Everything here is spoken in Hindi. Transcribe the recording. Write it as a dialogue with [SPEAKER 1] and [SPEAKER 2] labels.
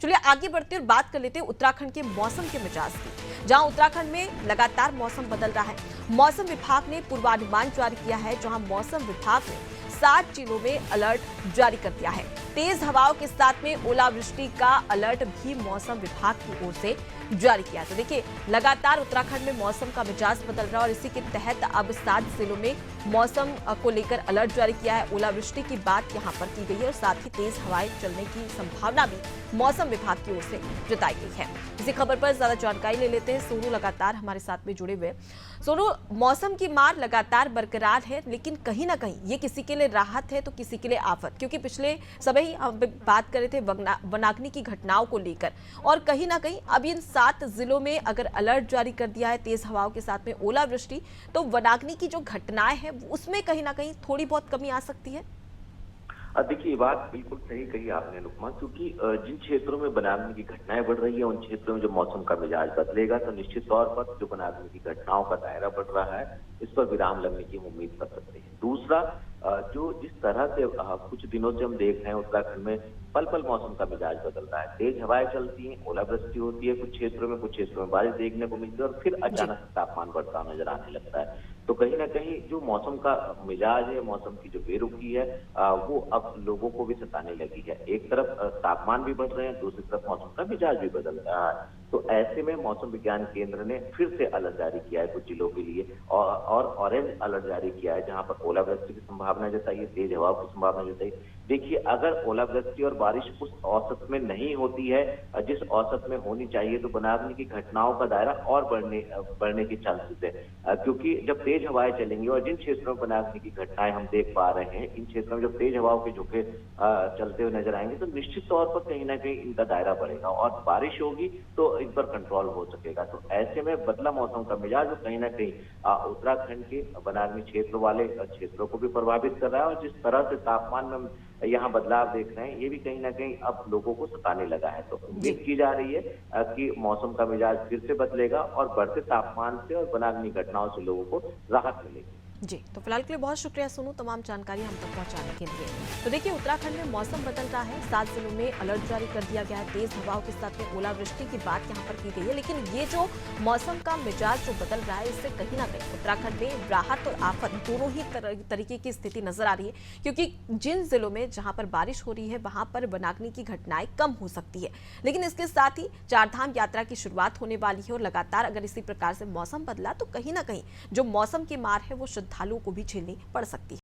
[SPEAKER 1] चलिए आगे बढ़ते हैं और बात कर लेते हैं उत्तराखंड के मौसम के मिजाज की, जहां उत्तराखंड में लगातार मौसम बदल रहा है। मौसम विभाग ने पूर्वानुमान जारी किया है, जहां मौसम विभाग ने 7 जिलों में अलर्ट जारी कर दिया है। तेज हवाओं के साथ में ओलावृष्टि का अलर्ट भी मौसम विभाग की ओर से जारी किया। तो देखिए लगातार उत्तराखंड में मौसम का मिजाज बदल रहा है और इसी के तहत अब 7 जिलों में मौसम को लेकर अलर्ट जारी किया है। ओलावृष्टि की बात यहां पर की गई है और साथ ही तेज हवाएं चलने की संभावना भी मौसम विभाग की ओर से जताई गई है। इसी खबर पर ज्यादा जानकारी ले लेते हैं। सोनू लगातार हमारे साथ में जुड़े हुए। सोनू, मौसम की मार लगातार बरकरार है, लेकिन कहीं ना कहीं ये किसी के लिए राहत है तो किसी के लिए आफत, क्योंकि पिछले समय ही हम बात कर रहे थे वनाग्नि की घटनाओं को लेकर और कहीं ना कहीं अब इन 7 जिलों में अगर अलर्ट जारी कर दिया है तेज हवाओं के साथ में ओलावृष्टि, तो वनाग्नि की जो घटनाएं हैं उसमें कहीं ना कहीं थोड़ी बहुत कमी आ सकती है।
[SPEAKER 2] देखिए, ये बात बिल्कुल सही कही आपने अनुपमा, क्योंकि जिन क्षेत्रों में वनाग्नि की घटनाएं बढ़ रही है उन क्षेत्रों में जो मौसम का मिजाज बदलेगा तो निश्चित तौर पर जो वनाग्नि की घटनाओं का दायरा बढ़ रहा है इस पर विराम लगने की हम उम्मीद कर सकते हैं। दूसरा, जो जिस तरह से कुछ दिनों से हम देख रहे हैं उत्तराखंड में पल पल मौसम का मिजाज बदल रहा है, तेज हवाएं चलती हैं, ओलावृष्टि होती है कुछ क्षेत्रों में बारिश देखने को मिलती है और फिर अचानक तापमान बढ़ता नजर आने लगता है। तो कहीं ना कहीं जो मौसम का मिजाज है, मौसम की जो बेरुखी है, वो अब लोगों को भी सताने लगी है। एक तरफ तापमान भी बढ़ रहे हैं, दूसरी तरफ मौसम का मिजाज भी बदल रहा है। तो ऐसे में मौसम विज्ञान केंद्र ने फिर से अलर्ट जारी किया है कुछ जिलों के लिए और ऑरेंज अलर्ट जारी किया है, जहां पर ओलावृष्टि की संभावना जताई है, तेज हवाओं की संभावना जताई। देखिए, अगर ओलावृष्टि और बारिश उस औसत में नहीं होती है जिस औसत में होनी चाहिए, तो वनाग्नि की घटनाओं का दायरा और बढ़ने के चांसेस है, क्योंकि जब तेज हवाएं चलेंगी और जिन क्षेत्रों में वनाग्नि की घटनाएं हम देख पा रहे हैं, इन क्षेत्रों में जब तेज हवाओं के झोंके चलते हुए नजर आएंगे तो निश्चित तौर पर कहीं ना कहीं इनका दायरा बढ़ेगा और बारिश होगी तो इन पर कंट्रोल हो सकेगा। तो ऐसे में बदला मौसम का मिजाज कहीं ना कहीं उत्तराखंड के वनाग्नि क्षेत्र वाले क्षेत्रों को भी प्रभावित कर रहा है और जिस तरह से तापमान में यहाँ बदलाव देख रहे हैं ये भी कहीं ना कहीं अब लोगों को सताने लगा है। तो उम्मीद की जा रही है कि मौसम का मिजाज फिर से बदलेगा और बढ़ते तापमान से और वनाग्नि घटनाओं से लोगों को राहत मिलेगी।
[SPEAKER 1] जी, तो फिलहाल के लिए बहुत शुक्रिया सोनू तमाम जानकारी हम तक पहुंचाने के लिए। तो देखिए उत्तराखंड में मौसम बदल रहा है, 7 जिलों में अलर्ट जारी कर दिया गया है, तेज हवाओं के साथ में ओलावृष्टि की बात यहां पर की गई है, लेकिन ये जो मौसम का मिजाज जो बदल रहा है इससे कहीं ना कहीं उत्तराखंड में राहत और आफत दोनों ही तरीके की स्थिति नजर आ रही है, क्योंकि जिन जिलों में जहां पर बारिश हो रही है वहां पर वनाग्नि की घटनाएं कम हो सकती है, लेकिन इसके साथ ही चारधाम यात्रा की शुरुआत होने वाली है और लगातार अगर इसी प्रकार से मौसम बदला तो कहीं ना कहीं जो मौसम की मार है वो श्रद्धालुओं को भी झेलनी पड़ सकती है।